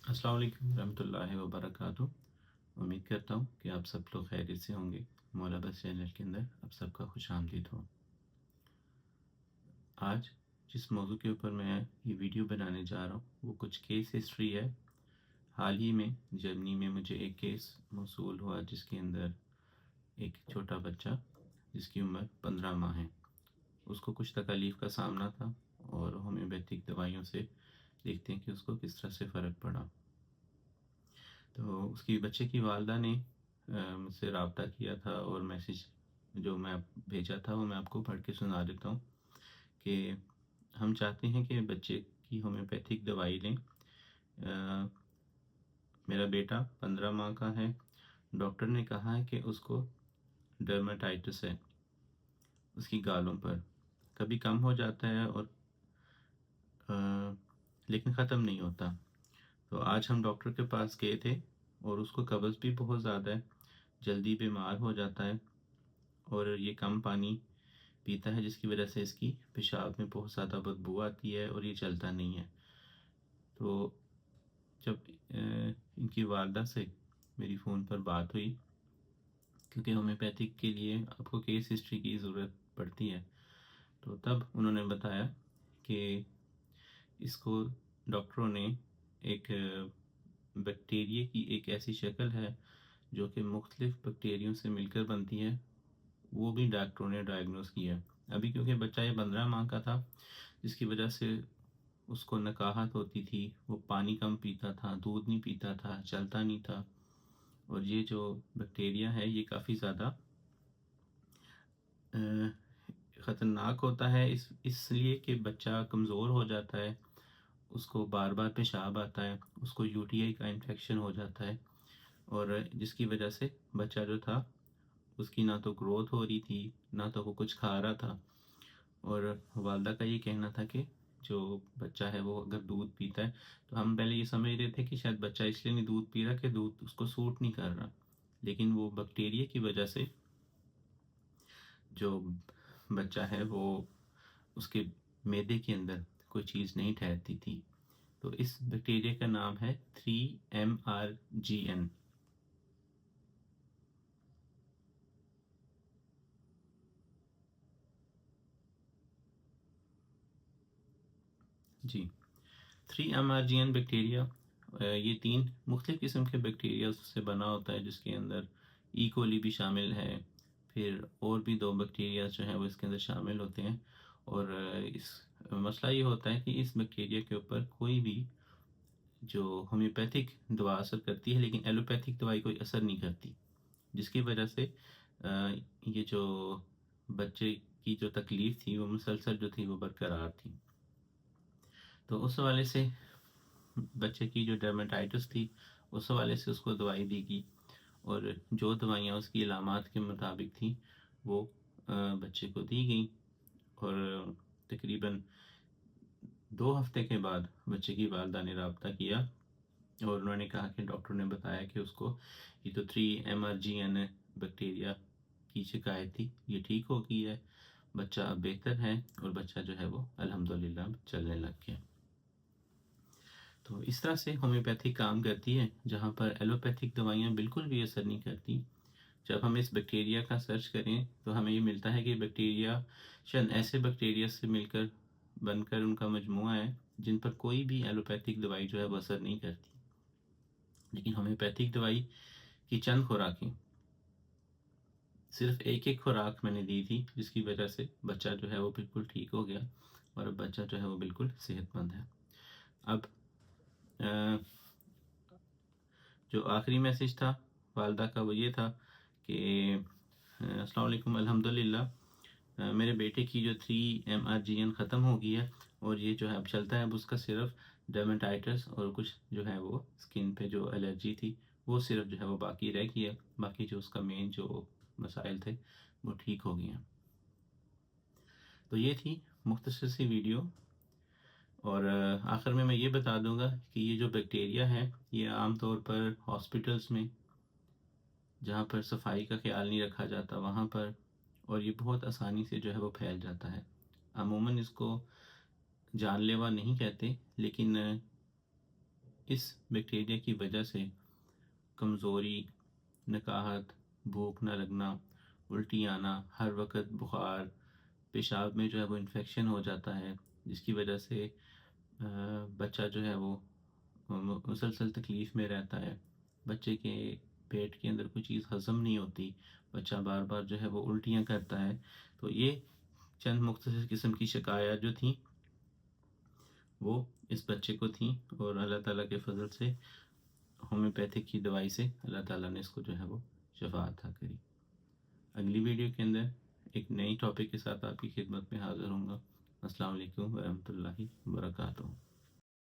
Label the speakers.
Speaker 1: अस्सलाम वालेकुम रहमतुल्लाहि व बरकातुहू। उम्मीद करता हूँ कि आप सब लोग खैरियत से होंगे। मौला बस चैनल के अंदर आप सबका खुशामदीद हो। आज जिस मौजू के ऊपर मैं ये वीडियो बनाने जा रहा हूँ वो कुछ केस हिस्ट्री है। हाल ही में जर्मनी में मुझे एक केस मौसूल हुआ जिसके अंदर एक छोटा बच्चा जिसकी उम्र 15 माह है, उसको कुछ तकलीफ़ का सामना था और होम्योपैथिक दवाइयों से देखते हैं कि उसको किस तरह से फ़र्क पड़ा। तो उसकी बच्चे की वालदा ने मुझसे रब्ता किया था और मैसेज जो मैं भेजा था वो मैं आपको पढ़ के सुना देता हूँ कि हम चाहते हैं कि बच्चे की होम्योपैथिक दवाई लें। मेरा बेटा 15 माह का है। डॉक्टर ने कहा है कि उसको डर्मेटाइटिस है, उसकी गालों पर कभी कम हो जाता है और लेकिन ख़त्म नहीं होता। तो आज हम डॉक्टर के पास गए थे और उसको कब्ज़ भी बहुत ज़्यादा है, जल्दी बीमार हो जाता है और ये कम पानी पीता है जिसकी वजह से इसकी पेशाब में बहुत ज़्यादा बदबू आती है और ये चलता नहीं है। तो जब इनकी वालदा से मेरी फ़ोन पर बात हुई, क्योंकि होम्योपैथिक के लिए आपको केस हिस्ट्री की ज़रूरत पड़ती है, तो तब उन्होंने बताया कि इसको डॉक्टरों ने एक बैक्टीरिया की एक ऐसी शक्ल है जो कि मुख्तलिफ़ बैक्टीरियों से मिलकर बनती है, वो भी डॉक्टरों ने डायग्नोस किया। अभी क्योंकि बच्चा ये 15 माह का था जिसकी वजह से उसको नकाहत होती थी, वो पानी कम पीता था, दूध नहीं पीता था, चलता नहीं था और ये जो बैक्टीरिया है ये काफ़ी ज़्यादा ख़तरनाक होता है इसलिए कि बच्चा कमज़ोर हो जाता है, उसको बार बार पेशाब आता है, उसको यूटीआई का इन्फेक्शन हो जाता है और जिसकी वजह से बच्चा जो था उसकी ना तो ग्रोथ हो रही थी, ना तो वो कुछ खा रहा था। और वालदा का ये कहना था कि जो बच्चा है वो अगर दूध पीता है, तो हम पहले ये समझ रहे थे कि शायद बच्चा इसलिए नहीं दूध पी रहा कि दूध उसको सूट नहीं कर रहा, लेकिन वो बैक्टीरिया की वजह से जो बच्चा है वो उसके मैदे के अंदर कोई चीज़ नहीं ठहरती थी। तो इस बैक्टीरिया का नाम है 3MRGN। जी, 3MRGN बैक्टीरिया ये 3 मुख्तलिफ़ किस्म के बैक्टीरिया से बना होता है जिसके अंदर ई कोली भी शामिल है, फिर और भी 2 बैक्टीरिया जो हैं वो इसके अंदर शामिल होते हैं और इस मसला ये होता है कि इस बैक्टीरिया के ऊपर कोई भी जो होम्योपैथिक दवा असर करती है लेकिन एलोपैथिक दवाई कोई असर नहीं करती, जिसकी वजह से ये जो बच्चे की जो तकलीफ़ थी वो मुसलसल जो थी वो बरकरार थी। तो उस हवाले से बच्चे की जो डर्मेटाइटिस थी उस हवाले से उसको दवाई दी गई और जो दवाइयाँ उसकी अलामात के मुताबिक थी वो बच्चे को दी गई और तकरीबन 2 हफ्ते के बाद बच्चे की वालदा ने रब्ता किया और उन्होंने कहा कि डॉक्टर ने बताया कि उसको ये तो 3MRGN बैक्टीरिया की शिकायत थी, ये ठीक हो गई है, बच्चा अब बेहतर है और बच्चा जो है वो अल्हम्दुलिल्लाह चलने लग गया। तो इस तरह से होम्योपैथी काम करती है जहाँ पर एलोपैथिक दवाइयाँ बिल्कुल भी असर नहीं करती। जब हम इस बैक्टीरिया का सर्च करें तो हमें ये मिलता है कि बैक्टीरिया शायद ऐसे बैक्टीरिया से मिलकर बनकर उनका मजमूआ है जिन पर कोई भी एलोपैथिक दवाई जो है वो असर नहीं करती। लेकिन होम्योपैथिक दवाई की चंद खुराकें, सिर्फ एक खुराक मैंने दी थी जिसकी वजह से बच्चा जो है वो बिल्कुल ठीक हो गया और अब बच्चा जो है वो बिल्कुल सेहतमंद है। अब जो आखिरी मैसेज था वालदा का वो ये था कि अस्सलाम वालेकुम, अल्हम्दुलिल्लाह मेरे बेटे की जो 3MRGN ख़त्म हो गई है और ये जो है अब चलता है, अब उसका सिर्फ डर्मेटाइटिस और कुछ जो है वो स्किन पे जो एलर्जी थी वो सिर्फ जो है वो बाकी रह गई है, बाकी जो उसका मेन जो मसाइल थे वो ठीक हो गए हैं। तो ये थी मुख्तसर सी वीडियो और आखिर में मैं ये बता दूंगा कि ये जो बैक्टीरिया है ये आम तौर पर हॉस्पिटल्स में जहाँ पर सफाई का ख्याल नहीं रखा जाता वहाँ पर, और ये बहुत आसानी से जो है वो फैल जाता है। अमूमन इसको जानलेवा नहीं कहते लेकिन इस बैक्टीरिया की वजह से कमज़ोरी, नकाहत, भूख न लगना, उल्टी आना, हर वक्त बुखार, पेशाब में जो है वो इन्फेक्शन हो जाता है, जिसकी वजह से बच्चा जो है वो मुसलसल तकलीफ़ में रहता है। बच्चे के पेट के अंदर कोई चीज़ हज़म नहीं होती, बच्चा बार बार जो है वो उल्टियाँ करता है। तो ये चंद मुख्तलिफ़ किस्म की शिकायत जो थी वो इस बच्चे को थी, और अल्लाह ताला के फ़ज़ल से होम्योपैथिक की दवाई से अल्लाह ताला ने इसको जो है वो शफ़ा अता करी। अगली वीडियो के अंदर एक नई टॉपिक के साथ आपकी खिदमत में हाज़िर होऊँगा। अस्सलाम वालेकुम व रहमतुल्लाहि व बरकातुहू।